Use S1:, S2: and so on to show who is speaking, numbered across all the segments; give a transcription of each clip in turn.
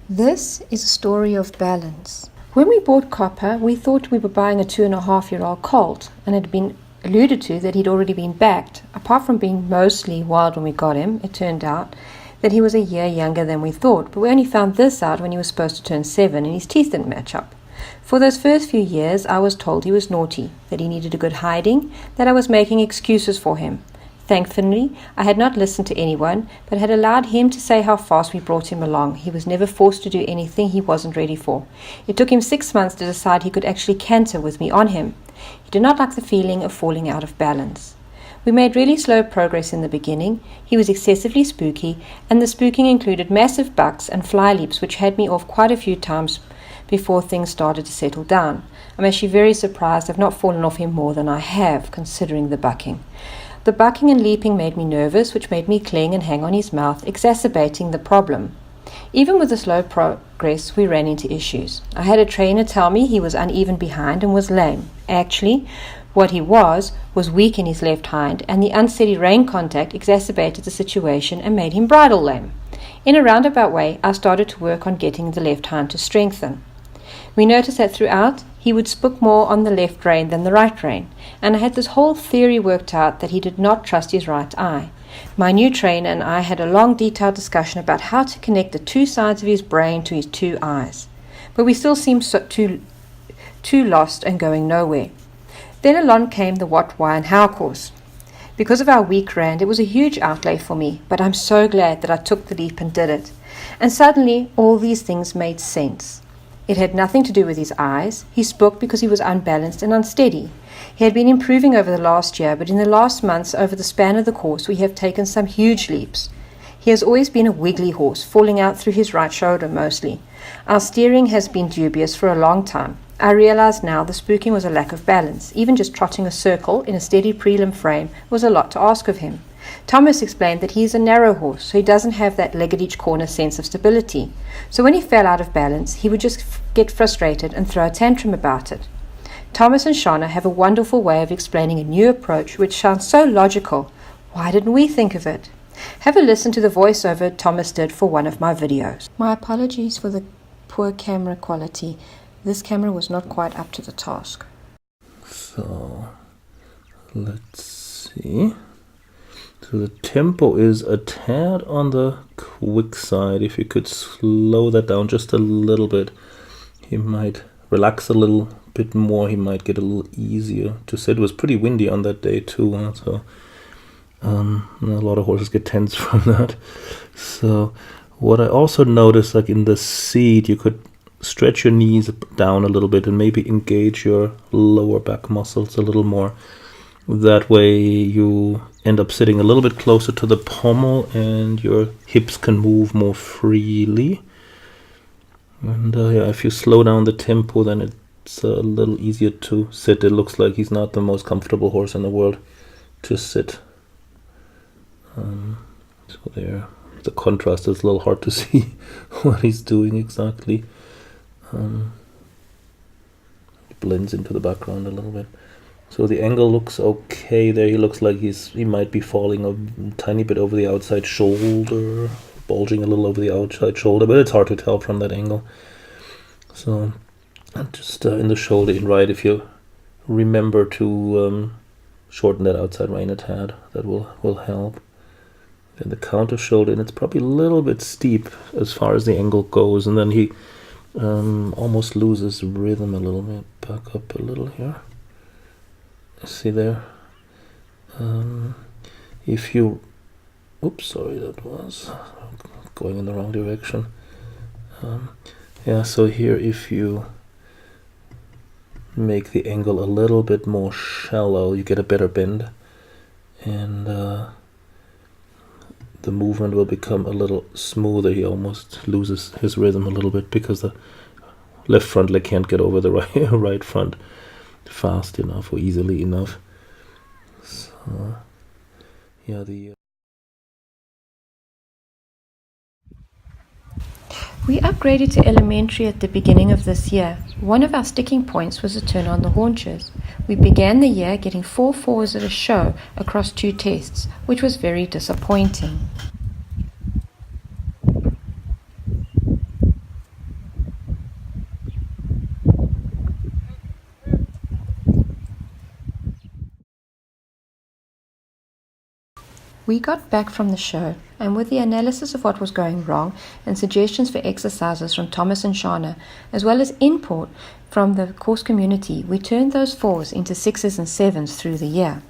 S1: This is a story of balance. When we bought Copper, we thought we were buying a 2.5-year-old colt, and it had been alluded to that he'd already been backed. Apart from being mostly wild when we got him, it turned out that he was a year younger than we thought, but we only found this out when he was supposed to turn 7 and his teeth didn't match up. For those first few years, I was told he was naughty, that he needed a good hiding, that I was making excuses for him. Thankfully, I had not listened to anyone, but had allowed him to say how fast we brought him along. He was never forced to do anything he wasn't ready for. It took him 6 months to decide he could actually canter with me on him. He did not like the feeling of falling out of balance. We made really slow progress in the beginning. He was excessively spooky, and the spooking included massive bucks and fly leaps, which had me off quite a few times before things started to settle down. I'm actually very surprised I've not fallen off him more than I have, considering the bucking. The bucking and leaping made me nervous, which made me cling and hang on his mouth, exacerbating the problem. Even with the slow progress, we ran into issues. I had a trainer tell me he was uneven behind and was lame. Actually, what he was weak in his left hind, and the unsteady rein contact exacerbated the situation and made him bridle lame. In a roundabout way, I started to work on getting the left hind to strengthen. We noticed that throughout, he would spook more on the left rein than the right rein, and I had this whole theory worked out that he did not trust his right eye. My new trainer and I had a long, detailed discussion about how to connect the two sides of his brain to his two eyes, but we still seemed too lost and going nowhere. Then along came the what, why, and how course. Because of our weak rand, it was a huge outlay for me, but I'm so glad that I took the leap and did it. And suddenly, all these things made sense. It had nothing to do with his eyes. He spoke because he was unbalanced and unsteady. He had been improving over the last year, but in the last months, over the span of the course, we have taken some huge leaps. He has always been a wiggly horse, falling out through his right shoulder mostly. Our steering has been dubious for a long time. I realize now the spooking was a lack of balance. Even just trotting a circle in a steady prelim frame was a lot to ask of him. Thomas explained that he is a narrow horse, so he doesn't have that leg at each corner sense of stability. So when he fell out of balance, he would just get frustrated and throw a tantrum about it. Thomas and Shana have a wonderful way of explaining a new approach which sounds so logical. Why didn't we think of it? Have a listen to the voiceover Thomas did for one of my videos. My apologies for the poor camera quality. This camera was not quite up to the task.
S2: So, let's see. So the tempo is a tad on the quick side. If you could slow that down just a little bit, he might relax a little bit more. He might get a little easier to sit. It was pretty windy on that day too, so a lot of horses get tense from that. So what I also noticed, like in the seat, you could stretch your knees down a little bit and maybe engage your lower back muscles a little more. That way you end up sitting a little bit closer to the pommel and your hips can move more freely. And if you slow down the tempo, then it's a little easier to sit. It looks like he's not the most comfortable horse in the world to sit. So there, the contrast is a little hard to see what he's doing exactly. It blends into the background a little bit. So the angle looks okay there. He looks like he might be falling a tiny bit over the outside shoulder, bulging a little over the outside shoulder, but it's hard to tell from that angle. So just in the shoulder in right, if you remember to shorten that outside rein a tad, that will help. Then the counter shoulder, and it's probably a little bit steep as far as the angle goes, and then he almost loses rhythm a little bit. Back up a little here. See there? If you... Oops, sorry, that was going in the wrong direction. So here, if you make the angle a little bit more shallow, you get a better bend, and the movement will become a little smoother. He almost loses his rhythm a little bit because the left front leg can't get over the right front fast enough or easily enough. So
S1: We upgraded to elementary at the beginning of this year. One of our sticking points was to turn on the haunches. We began the year getting 4 4s at a show across 2 tests, which was very disappointing. We got back from the show, and with the analysis of what was going wrong and suggestions for exercises from Thomas and Shana, as well as input from the course community, we turned those 4s into 6s and 7s through the year.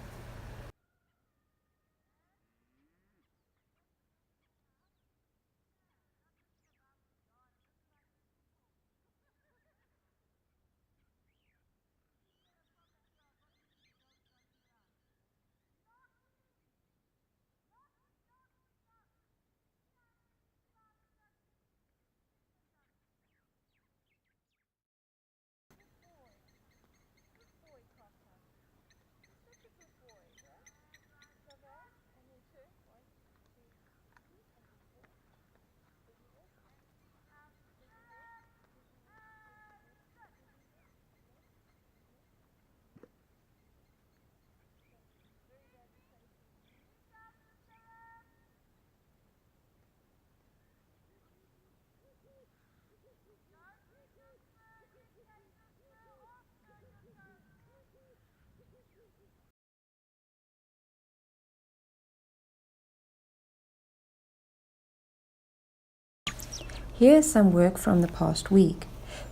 S1: Here's some work from the past week.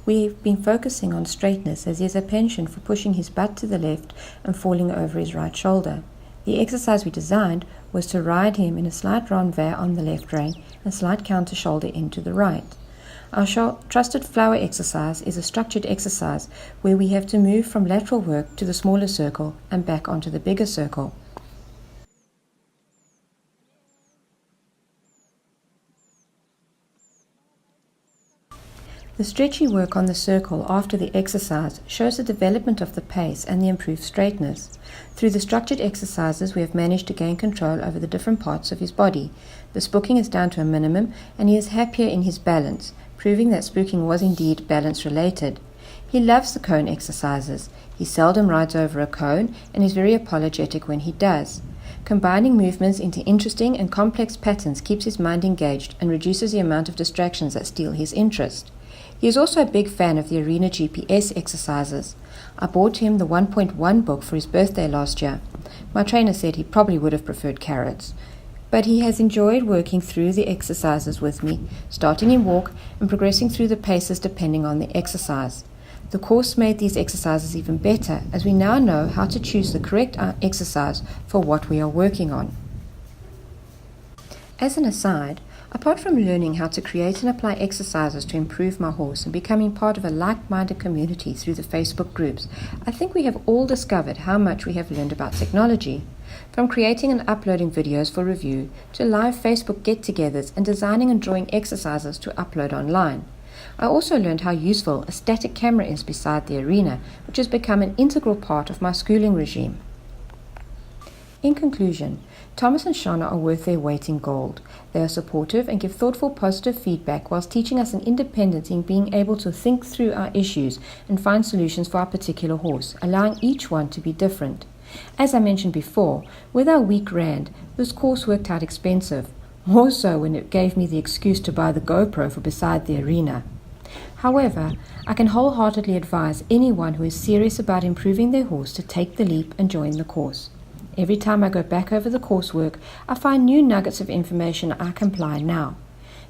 S1: We've been focusing on straightness as he has a penchant for pushing his butt to the left and falling over his right shoulder. The exercise we designed was to ride him in a slight renvers on the left rein and slight counter shoulder into the right. Our trusted flower exercise is a structured exercise where we have to move from lateral work to the smaller circle and back onto the bigger circle. The stretchy work on the circle after the exercise shows the development of the pace and the improved straightness. Through the structured exercises, we have managed to gain control over the different parts of his body. The spooking is down to a minimum, and he is happier in his balance, proving that spooking was indeed balance related. He loves the cone exercises. He seldom rides over a cone and is very apologetic when he does. Combining movements into interesting and complex patterns keeps his mind engaged and reduces the amount of distractions that steal his interest. He is also a big fan of the Arena GPS exercises. I bought him the 1.1 book for his birthday last year. My trainer said he probably would have preferred carrots. But he has enjoyed working through the exercises with me, starting in walk and progressing through the paces depending on the exercise. The course made these exercises even better as we now know how to choose the correct exercise for what we are working on. As an aside, apart from learning how to create and apply exercises to improve my horse and becoming part of a like-minded community through the Facebook groups, I think we have all discovered how much we have learned about technology. From creating and uploading videos for review to live Facebook get-togethers and designing and drawing exercises to upload online. I also learned how useful a static camera is beside the arena, which has become an integral part of my schooling regime. In conclusion, Thomas and Shana are worth their weight in gold. They are supportive and give thoughtful, positive feedback whilst teaching us an independence in being able to think through our issues and find solutions for our particular horse, allowing each one to be different. As I mentioned before, with our weak rand, this course worked out expensive, more so when it gave me the excuse to buy the GoPro for beside the arena. However, I can wholeheartedly advise anyone who is serious about improving their horse to take the leap and join the course. Every time I go back over the coursework, I find new nuggets of information I can apply now.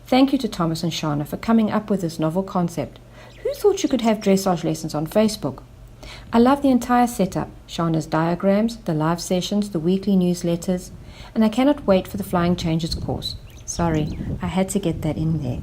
S1: Thank you to Thomas and Shana for coming up with this novel concept. Who thought you could have dressage lessons on Facebook? I love the entire setup, Shana's diagrams, the live sessions, the weekly newsletters, and I cannot wait for the Flying Changes course. Sorry, I had to get that in there.